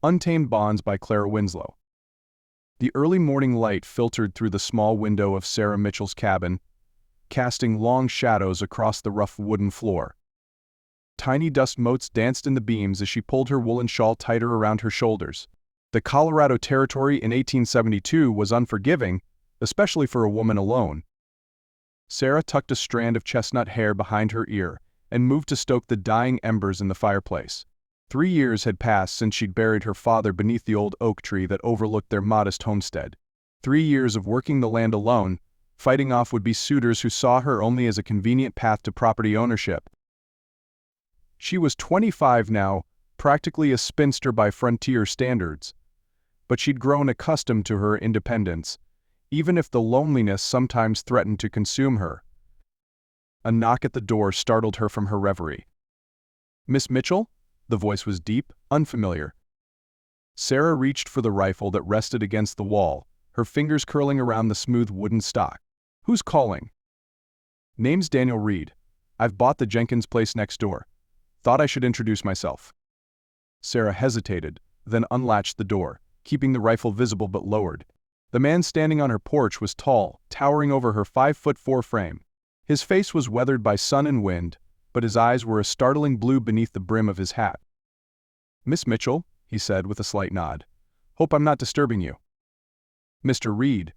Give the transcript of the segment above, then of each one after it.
Untamed Bonds by Clara Winslow. The early morning light filtered through the small window of Sarah Mitchell's cabin, casting long shadows across the rough wooden floor. Tiny dust motes danced in the beams as she pulled her woolen shawl tighter around her shoulders. The Colorado Territory in 1872 was unforgiving, especially for a woman alone. Sarah tucked a strand of chestnut hair behind her ear and moved to stoke the dying embers in the fireplace. 3 years had passed since she'd buried her father beneath the old oak tree that overlooked their modest homestead. 3 years of working the land alone, fighting off would-be suitors who saw her only as a convenient path to property ownership. She was 25 now, practically a spinster by frontier standards. But she'd grown accustomed to her independence, even if the loneliness sometimes threatened to consume her. A knock at the door startled her from her reverie. "Miss Mitchell?" The voice was deep, unfamiliar. Sarah reached for the rifle that rested against the wall, her fingers curling around the smooth wooden stock. "Who's calling?" "Name's Daniel Reid. I've bought the Jenkins place next door. Thought I should introduce myself." Sarah hesitated, then unlatched the door, keeping the rifle visible but lowered. The man standing on her porch was tall, towering over her 5'4" frame. His face was weathered by sun and wind, but his eyes were a startling blue beneath the brim of his hat. "Miss Mitchell," he said with a slight nod. "Hope I'm not disturbing you." "Mr. Reid."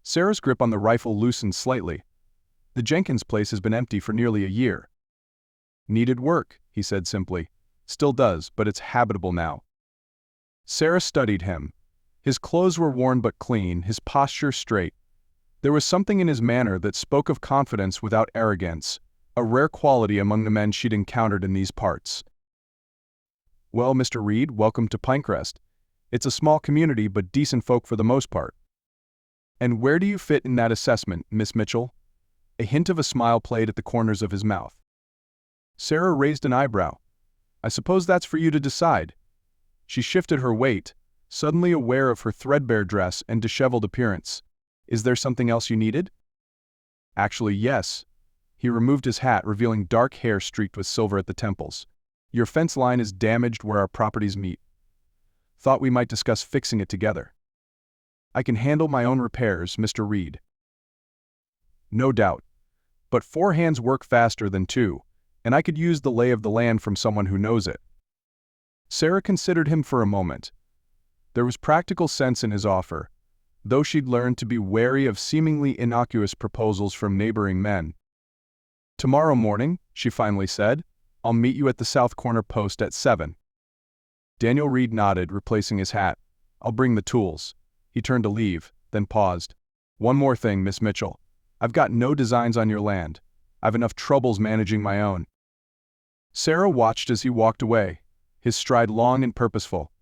Sarah's grip on the rifle loosened slightly. "The Jenkins place has been empty for nearly a year." "Needed work," he said simply. "Still does, but it's habitable now." Sarah studied him. His clothes were worn but clean, his posture straight. There was something in his manner that spoke of confidence without arrogance, a rare quality among the men she'd encountered in these parts. "Well, Mr. Reid, welcome to Pinecrest. It's a small community but decent folk for the most part." "And where do you fit in that assessment, Miss Mitchell?" A hint of a smile played at the corners of his mouth. Sarah raised an eyebrow. "I suppose that's for you to decide." She shifted her weight, suddenly aware of her threadbare dress and disheveled appearance. "Is there something else you needed?" "Actually, yes." He removed his hat, revealing dark hair streaked with silver at the temples. "Your fence line is damaged where our properties meet. Thought we might discuss fixing it together." "I can handle my own repairs, Mr. Reid." "No doubt. But 4 hands work faster than 2, and I could use the lay of the land from someone who knows it." Sarah considered him for a moment. There was practical sense in his offer, though she'd learned to be wary of seemingly innocuous proposals from neighboring men. "Tomorrow morning," she finally said, "I'll meet you at the south corner post at 7. Daniel Reid nodded, replacing his hat. "I'll bring the tools." He turned to leave, then paused. "One more thing, Miss Mitchell. I've got no designs on your land. I've enough troubles managing my own." Sarah watched as he walked away, his stride long and purposeful.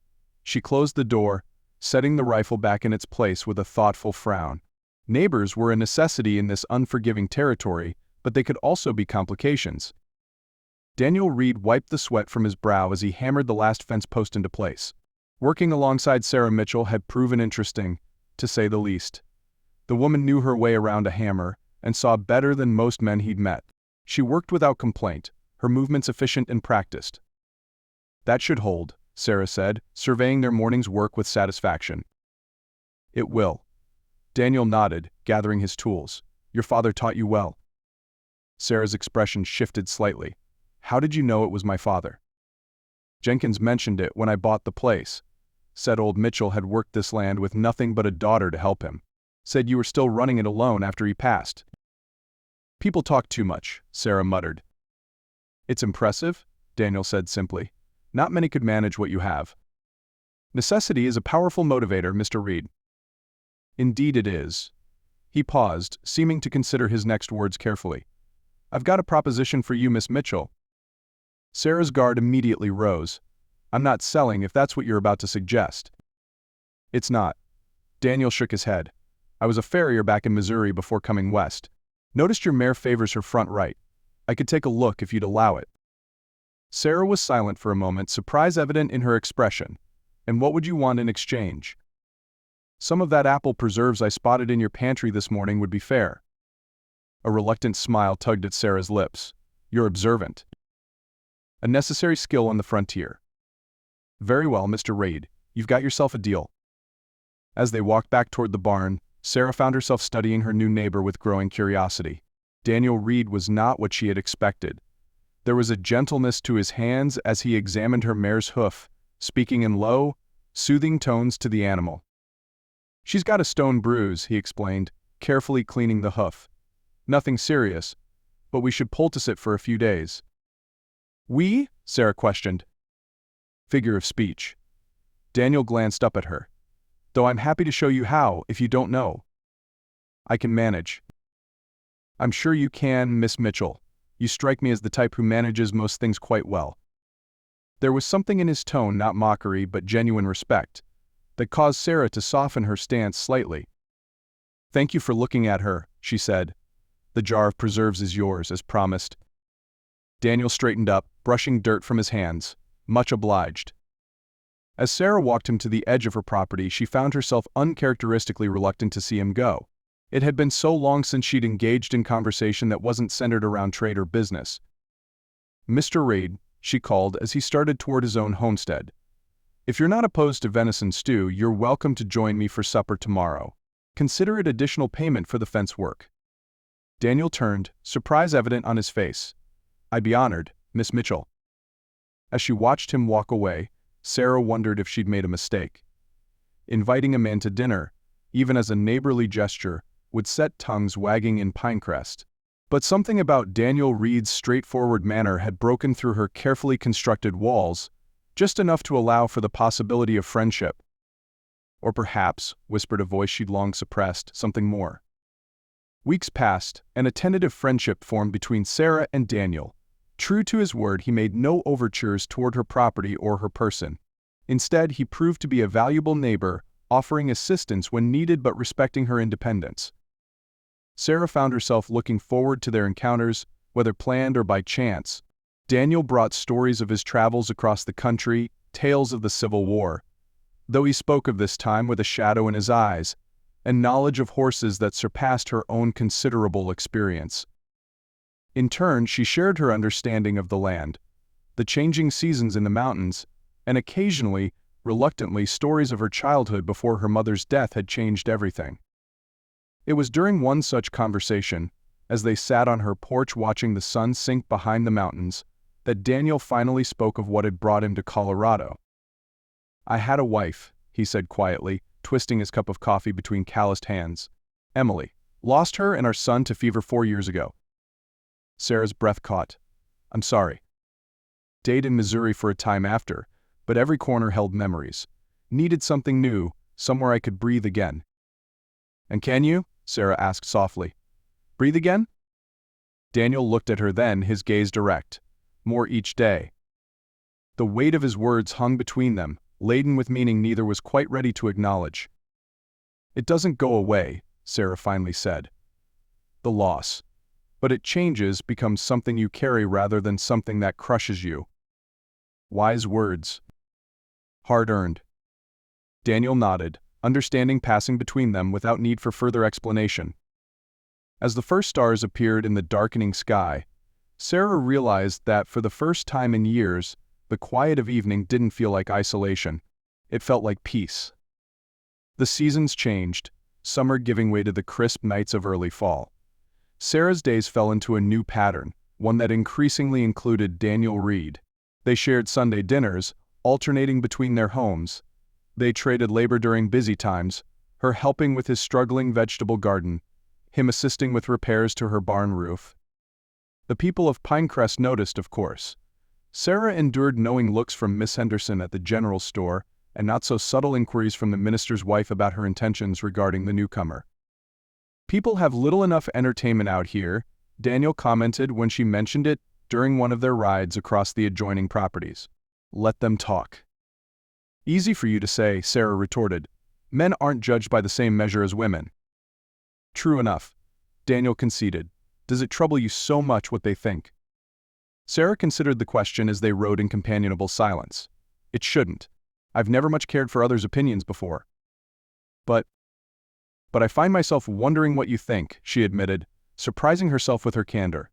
She closed the door, setting the rifle back in its place with a thoughtful frown. Neighbors were a necessity in this unforgiving territory, but they could also be complications. Daniel Reid wiped the sweat from his brow as he hammered the last fence post into place. Working alongside Sarah Mitchell had proven interesting, to say the least. The woman knew her way around a hammer, and saw better than most men he'd met. She worked without complaint, her movements efficient and practiced. "That should hold," Sarah said, surveying their morning's work with satisfaction. "It will." Daniel nodded, gathering his tools. "Your father taught you well." Sarah's expression shifted slightly. "How did you know it was my father?" "Jenkins mentioned it when I bought the place. Said old Mitchell had worked this land with nothing but a daughter to help him. Said you were still running it alone after he passed." "People talk too much," Sarah muttered. "It's impressive," Daniel said simply. "Not many could manage what you have." "Necessity is a powerful motivator, Mr. Reid." "Indeed it is." He paused, seeming to consider his next words carefully. "I've got a proposition for you, Miss Mitchell." Sarah's guard immediately rose. "I'm not selling if that's what you're about to suggest." "It's not." Daniel shook his head. "I was a farrier back in Missouri before coming west. Noticed your mare favors her front right. I could take a look if you'd allow it." Sarah was silent for a moment, surprise evident in her expression. "And what would you want in exchange?" "Some of that apple preserves I spotted in your pantry this morning would be fair." A reluctant smile tugged at Sarah's lips. "You're observant." "A necessary skill on the frontier." "Very well, Mr. Reid. You've got yourself a deal." As they walked back toward the barn, Sarah found herself studying her new neighbor with growing curiosity. Daniel Reid was not what she had expected. There was a gentleness to his hands as he examined her mare's hoof, speaking in low, soothing tones to the animal. "She's got a stone bruise," he explained, carefully cleaning the hoof. "Nothing serious, but we should poultice it for a few days." "We?" Sarah questioned. Figure of speech. Daniel glanced up at her. "Though I'm happy to show you how, if you don't know." "I can manage." "I'm sure you can, Miss Mitchell. You strike me as the type who manages most things quite well." There was something in his tone, not mockery but genuine respect, that caused Sarah to soften her stance slightly. "Thank you for looking at her," she said. "The jar of preserves is yours, as promised." Daniel straightened up, brushing dirt from his hands. "Much obliged." As Sarah walked him to the edge of her property, she found herself uncharacteristically reluctant to see him go. It had been so long since she'd engaged in conversation that wasn't centered around trade or business. "Mr. Reid," she called as he started toward his own homestead. "If you're not opposed to venison stew, you're welcome to join me for supper tomorrow. Consider it additional payment for the fence work." Daniel turned, surprise evident on his face. "I'd be honored, Miss Mitchell." As she watched him walk away, Sarah wondered if she'd made a mistake. Inviting a man to dinner, even as a neighborly gesture, would set tongues wagging in Pinecrest. But something about Daniel Reid's straightforward manner had broken through her carefully constructed walls, just enough to allow for the possibility of friendship. Or perhaps, whispered a voice she'd long suppressed, something more. Weeks passed, and a tentative friendship formed between Sarah and Daniel. True to his word, he made no overtures toward her property or her person. Instead, he proved to be a valuable neighbor, offering assistance when needed but respecting her independence. Sarah found herself looking forward to their encounters, whether planned or by chance. Daniel brought stories of his travels across the country, tales of the Civil War, though he spoke of this time with a shadow in his eyes, and knowledge of horses that surpassed her own considerable experience. In turn, she shared her understanding of the land, the changing seasons in the mountains, and occasionally, reluctantly, stories of her childhood before her mother's death had changed everything. It was during one such conversation, as they sat on her porch watching the sun sink behind the mountains, that Daniel finally spoke of what had brought him to Colorado. "I had a wife," he said quietly, twisting his cup of coffee between calloused hands. "Emily. Lost her and our son to fever 4 years ago." Sarah's breath caught. "I'm sorry." "Stayed in Missouri for a time after, but every corner held memories. Needed something new, somewhere I could breathe again." "And can you?" Sarah asked softly. "Breathe again?" Daniel looked at her then, his gaze direct. "More each day." The weight of his words hung between them, laden with meaning neither was quite ready to acknowledge. "It doesn't go away," Sarah finally said. "The loss. But it changes, becomes something you carry rather than something that crushes you." Wise words. Hard-earned. Daniel nodded, understanding passing between them without need for further explanation. As the first stars appeared in the darkening sky, Sarah realized that for the first time in years, the quiet of evening didn't feel like isolation. It felt like peace. The seasons changed, summer giving way to the crisp nights of early fall. Sarah's days fell into a new pattern, one that increasingly included Daniel Reid. They shared Sunday dinners, alternating between their homes. They traded labor during busy times, her helping with his struggling vegetable garden, him assisting with repairs to her barn roof. The people of Pinecrest noticed, of course. Sarah endured knowing looks from Miss Henderson at the general store, and not-so-subtle inquiries from the minister's wife about her intentions regarding the newcomer. "People have little enough entertainment out here," Daniel commented when she mentioned it during one of their rides across the adjoining properties. "Let them talk." "Easy for you to say," Sarah retorted. "Men aren't judged by the same measure as women." "True enough," Daniel conceded. "Does it trouble you so much what they think?" Sarah considered the question as they rode in companionable silence. "It shouldn't. I've never much cared for others' opinions before." But I find myself wondering what you think," she admitted, surprising herself with her candor.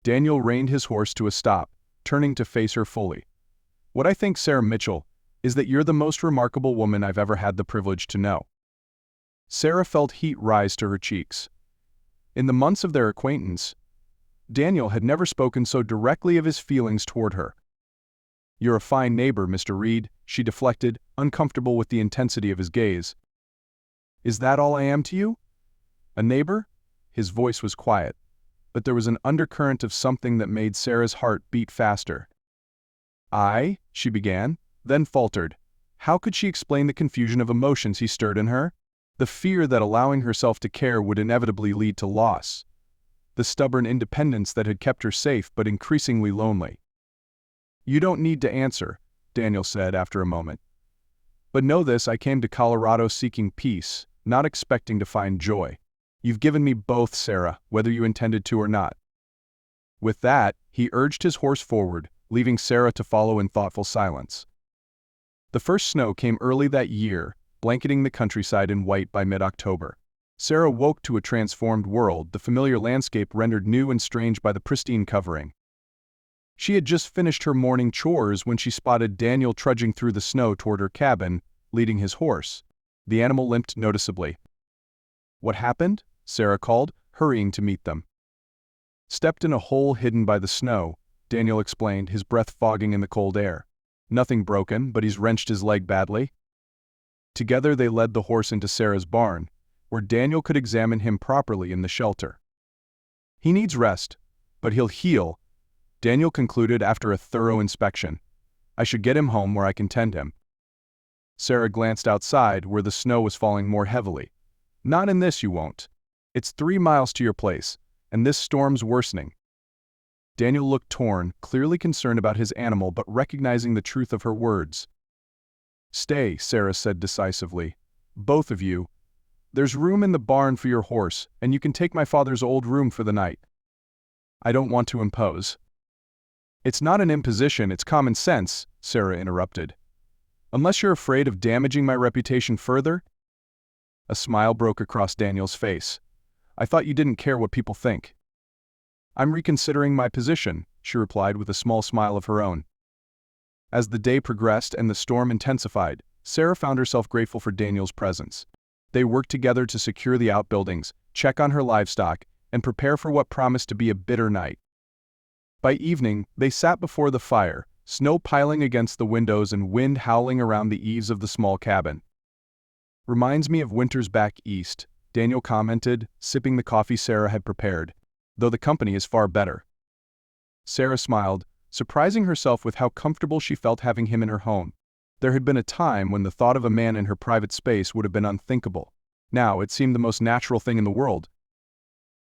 Daniel reined his horse to a stop, turning to face her fully. "What I think, Sarah Mitchell, is that you're the most remarkable woman I've ever had the privilege to know." Sarah felt heat rise to her cheeks. In the months of their acquaintance, Daniel had never spoken so directly of his feelings toward her. "You're a fine neighbor, Mr. Reid," she deflected, uncomfortable with the intensity of his gaze. "Is that all I am to you? A neighbor?" His voice was quiet, but there was an undercurrent of something that made Sarah's heart beat faster. She began, then faltered. How could she explain the confusion of emotions he stirred in her? The fear that allowing herself to care would inevitably lead to loss. The stubborn independence that had kept her safe but increasingly lonely. "You don't need to answer," Daniel said after a moment. "But know this, I came to Colorado seeking peace, not expecting to find joy. You've given me both, Sarah, whether you intended to or not." With that, he urged his horse forward, leaving Sarah to follow in thoughtful silence. The first snow came early that year, blanketing the countryside in white by mid-October. Sarah woke to a transformed world, the familiar landscape rendered new and strange by the pristine covering. She had just finished her morning chores when she spotted Daniel trudging through the snow toward her cabin, leading his horse. The animal limped noticeably. "What happened?" Sarah called, hurrying to meet them. "Stepped in a hole hidden by the snow," Daniel explained, his breath fogging in the cold air. "Nothing broken, but he's wrenched his leg badly." Together they led the horse into Sarah's barn, where Daniel could examine him properly in the shelter. "He needs rest, but he'll heal," Daniel concluded after a thorough inspection. "I should get him home where I can tend him." Sarah glanced outside, where the snow was falling more heavily. "Not in this, you won't. It's 3 miles to your place, and this storm's worsening." Daniel looked torn, clearly concerned about his animal but recognizing the truth of her words. "Stay," Sarah said decisively. "Both of you. There's room in the barn for your horse, and you can take my father's old room for the night." "I don't want to impose." "It's not an imposition, it's common sense," Sarah interrupted. "Unless you're afraid of damaging my reputation further?" A smile broke across Daniel's face. "I thought you didn't care what people think." "I'm reconsidering my position," she replied with a small smile of her own. As the day progressed and the storm intensified, Sarah found herself grateful for Daniel's presence. They worked together to secure the outbuildings, check on her livestock, and prepare for what promised to be a bitter night. By evening, they sat before the fire, snow piling against the windows and wind howling around the eaves of the small cabin. "Reminds me of winters back east," Daniel commented, sipping the coffee Sarah had prepared, "though the company is far better." Sarah smiled, surprising herself with how comfortable she felt having him in her home. There had been a time when the thought of a man in her private space would have been unthinkable. Now it seemed the most natural thing in the world.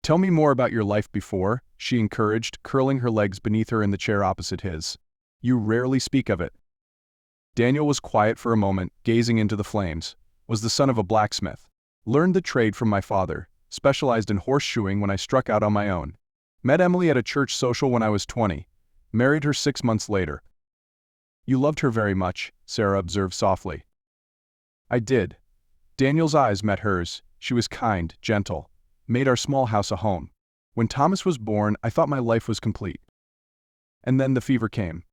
"Tell me more about your life before," she encouraged, curling her legs beneath her in the chair opposite his. "You rarely speak of it." Daniel was quiet for a moment, gazing into the flames. "Was the son of a blacksmith. Learned the trade from my father. Specialized in horseshoeing when I struck out on my own. Met Emily at a church social when I was 20. Married her 6 months later." "You loved her very much," Sarah observed softly. "I did." Daniel's eyes met hers. She was kind, gentle. Made our small house a home. When Thomas was born, I thought my life was complete. And then the fever came.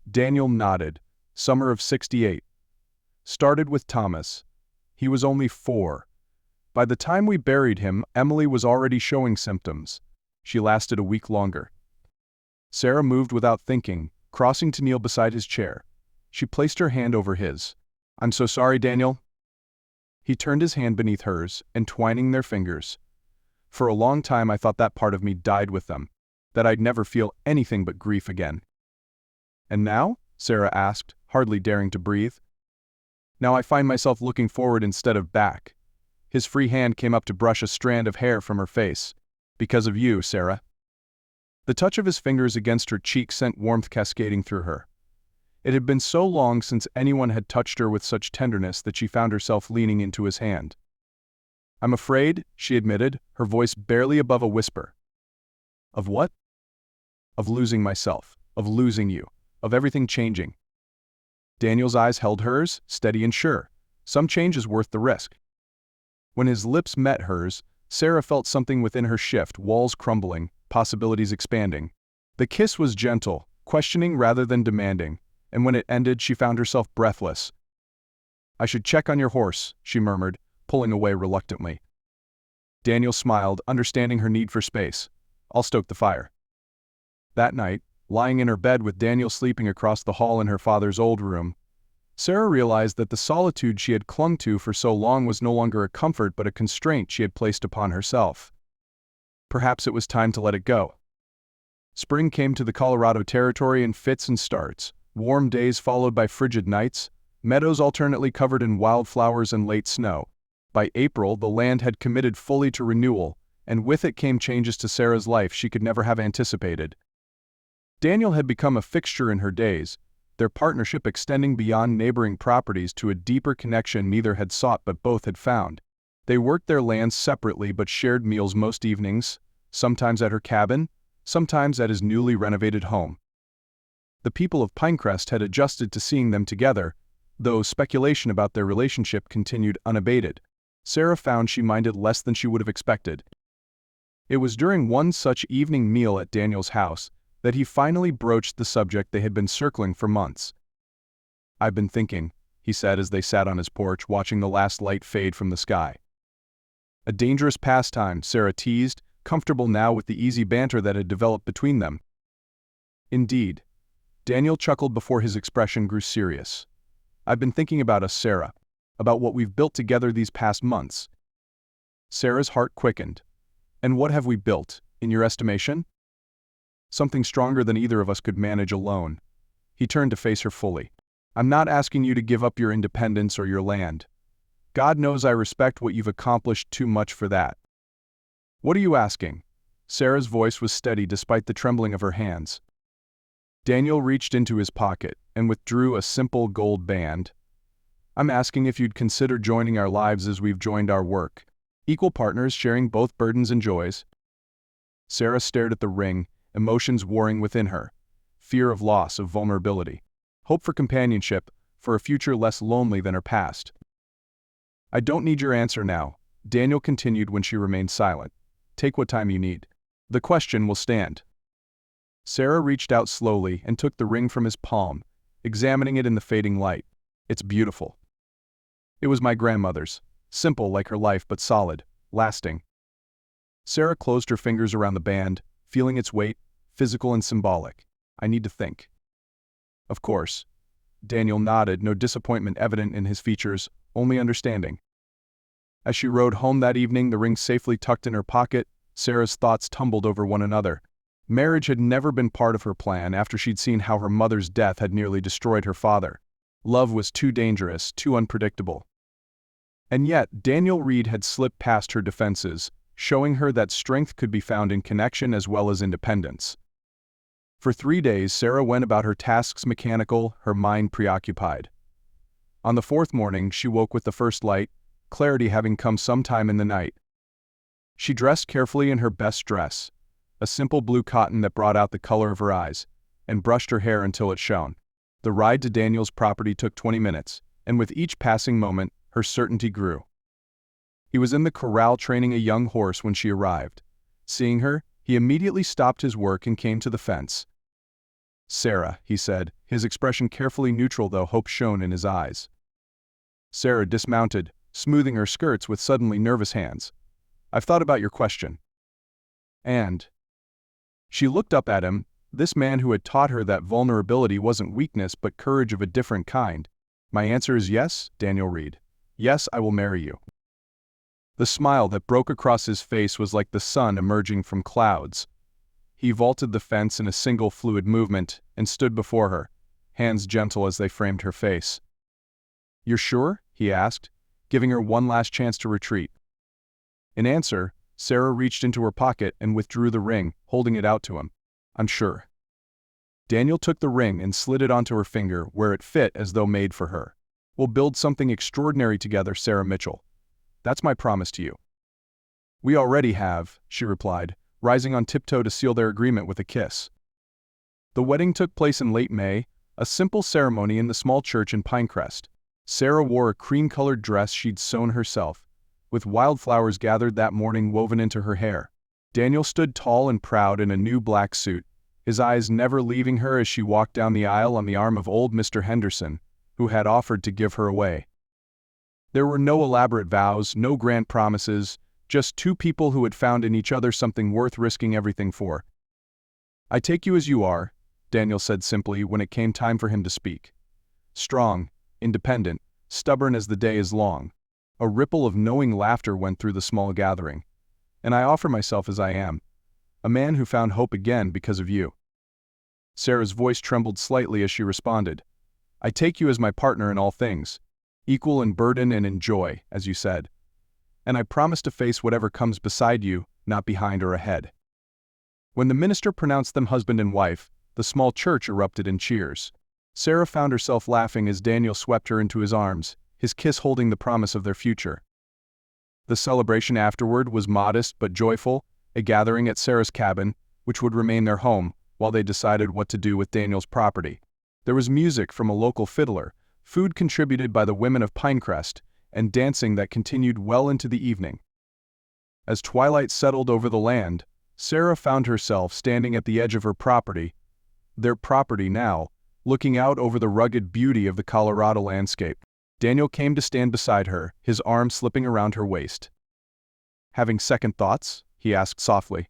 Daniel nodded. Summer of '68. Started with Thomas. He was only 4. By the time we buried him, Emily was already showing symptoms. She lasted a week longer. Sarah moved without thinking, crossing to kneel beside his chair. She placed her hand over his. "I'm so sorry, Daniel." He turned his hand beneath hers, entwining their fingers. "For a long time I thought that part of me died with them, that I'd never feel anything but grief again." "And now?" Sarah asked, hardly daring to breathe. "Now I find myself looking forward instead of back." His free hand came up to brush a strand of hair from her face. "Because of you, Sarah." The touch of his fingers against her cheek sent warmth cascading through her. It had been so long since anyone had touched her with such tenderness that she found herself leaning into his hand. "I'm afraid," she admitted, her voice barely above a whisper. "Of what?" "Of losing myself, of losing you, of everything changing." Daniel's eyes held hers, steady and sure. Some change is worth the risk. When his lips met hers, Sarah felt something within her shift, walls crumbling, possibilities expanding. The kiss was gentle, questioning rather than demanding, and when it ended she found herself breathless. "I should check on your horse," she murmured, pulling away reluctantly. Daniel smiled, understanding her need for space. "I'll stoke the fire." That night, lying in her bed with Daniel sleeping across the hall in her father's old room, Sarah realized that the solitude she had clung to for so long was no longer a comfort but a constraint she had placed upon herself. Perhaps it was time to let it go. Spring came to the Colorado Territory in fits and starts, warm days followed by frigid nights, meadows alternately covered in wildflowers and late snow. By April, the land had committed fully to renewal, and with it came changes to Sarah's life she could never have anticipated. Daniel had become a fixture in her days, their partnership extending beyond neighboring properties to a deeper connection neither had sought but both had found. They worked their lands separately but shared meals most evenings, sometimes at her cabin, sometimes at his newly renovated home. The people of Pinecrest had adjusted to seeing them together, though speculation about their relationship continued unabated. Sarah found she minded less than she would have expected. It was during one such evening meal at Daniel's house that he finally broached the subject they had been circling for months. "I've been thinking," he said as they sat on his porch watching the last light fade from the sky. A dangerous pastime, Sarah teased, comfortable now with the easy banter that had developed between them. "Indeed." Daniel chuckled before his expression grew serious. "I've been thinking about us, Sarah, about what we've built together these past months." Sarah's heart quickened. "And what have we built, in your estimation?" "Something stronger than either of us could manage alone." He turned to face her fully. "I'm not asking you to give up your independence or your land. God knows I respect what you've accomplished too much for that." "What are you asking?" Sarah's voice was steady despite the trembling of her hands. Daniel reached into his pocket and withdrew a simple gold band. "I'm asking if you'd consider joining our lives as we've joined our work. Equal partners sharing both burdens and joys." Sarah stared at the ring, emotions warring within her. Fear of loss, of vulnerability. Hope for companionship, for a future less lonely than her past. "I don't need your answer now," Daniel continued when she remained silent. "Take what time you need. The question will stand." Sarah reached out slowly and took the ring from his palm, examining it in the fading light. "It's beautiful." "It was my grandmother's. Simple like her life but solid, lasting." Sarah closed her fingers around the band, feeling its weight, physical and symbolic. "I need to think." "Of course." Daniel nodded, no disappointment evident in his features, only understanding. As she rode home that evening, the ring safely tucked in her pocket, Sarah's thoughts tumbled over one another. Marriage had never been part of her plan after she'd seen how her mother's death had nearly destroyed her father. Love was too dangerous, too unpredictable. And yet, Daniel Reid had slipped past her defenses, showing her that strength could be found in connection as well as independence. For 3 days, Sarah went about her tasks mechanical, her mind preoccupied. On the 4th morning, she woke with the first light, clarity having come sometime in the night. She dressed carefully in her best dress, a simple blue cotton that brought out the color of her eyes, and brushed her hair until it shone. The ride to Daniel's property took 20 minutes, and with each passing moment, her certainty grew. He was in the corral training a young horse when she arrived. Seeing her, he immediately stopped his work and came to the fence. "Sarah," he said, his expression carefully neutral though hope shone in his eyes. Sarah dismounted, smoothing her skirts with suddenly nervous hands. "I've thought about your question." "And?" She looked up at him, this man who had taught her that vulnerability wasn't weakness but courage of a different kind. "My answer is yes, Daniel Reid. Yes, I will marry you." The smile that broke across his face was like the sun emerging from clouds. He vaulted the fence in a single fluid movement and stood before her, hands gentle as they framed her face. "You're sure?" he asked, giving her one last chance to retreat. In answer, Sarah reached into her pocket and withdrew the ring, holding it out to him. "I'm sure." Daniel took the ring and slid it onto her finger where it fit as though made for her. "We'll build something extraordinary together, Sarah Mitchell. That's my promise to you." "We already have," she replied, rising on tiptoe to seal their agreement with a kiss. The wedding took place in late May, a simple ceremony in the small church in Pinecrest. Sarah wore a cream-colored dress she'd sewn herself, with wildflowers gathered that morning woven into her hair. Daniel stood tall and proud in a new black suit, his eyes never leaving her as she walked down the aisle on the arm of old Mr. Henderson, who had offered to give her away. There were no elaborate vows, no grand promises, just two people who had found in each other something worth risking everything for. "I take you as you are," Daniel said simply when it came time for him to speak. Strong, independent, stubborn as the day is long. A ripple of knowing laughter went through the small gathering. "And I offer myself as I am. A man who found hope again because of you." Sarah's voice trembled slightly as she responded. "I take you as my partner in all things, equal in burden and in joy, as you said. And I promise to face whatever comes beside you, not behind or ahead." When the minister pronounced them husband and wife, the small church erupted in cheers. Sarah found herself laughing as Daniel swept her into his arms, his kiss holding the promise of their future. The celebration afterward was modest but joyful, a gathering at Sarah's cabin, which would remain their home, while they decided what to do with Daniel's property. There was music from a local fiddler, food contributed by the women of Pinecrest, and dancing that continued well into the evening. As twilight settled over the land, Sarah found herself standing at the edge of her property, their property now, looking out over the rugged beauty of the Colorado landscape. Daniel came to stand beside her, his arm slipping around her waist. "Having second thoughts?" he asked softly.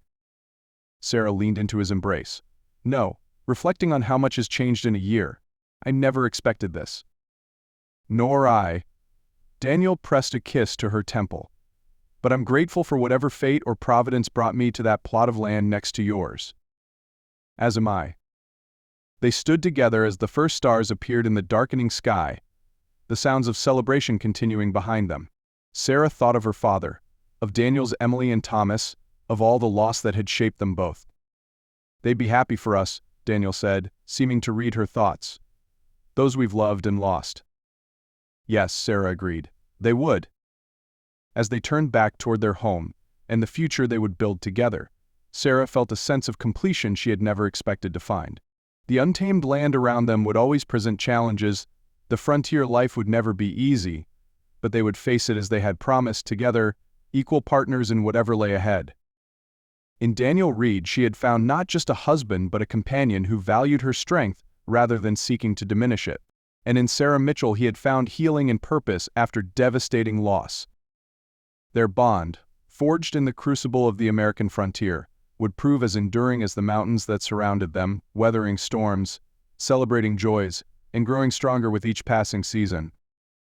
Sarah leaned into his embrace. "No, reflecting on how much has changed in a year. I never expected this." "Nor I." Daniel pressed a kiss to her temple. "But I'm grateful for whatever fate or providence brought me to that plot of land next to yours." "As am I." They stood together as the first stars appeared in the darkening sky, the sounds of celebration continuing behind them. Sarah thought of her father, of Daniel's Emily and Thomas, of all the loss that had shaped them both. "They'd be happy for us," Daniel said, seeming to read her thoughts. "Those we've loved and lost." "Yes," Sarah agreed, "they would." As they turned back toward their home, and the future they would build together, Sarah felt a sense of completion she had never expected to find. The untamed land around them would always present challenges, the frontier life would never be easy, but they would face it as they had promised, together, equal partners in whatever lay ahead. In Daniel Reid she had found not just a husband but a companion who valued her strength rather than seeking to diminish it. And in Sarah Mitchell he had found healing and purpose after devastating loss. Their bond, forged in the crucible of the American frontier, would prove as enduring as the mountains that surrounded them, weathering storms, celebrating joys, and growing stronger with each passing season.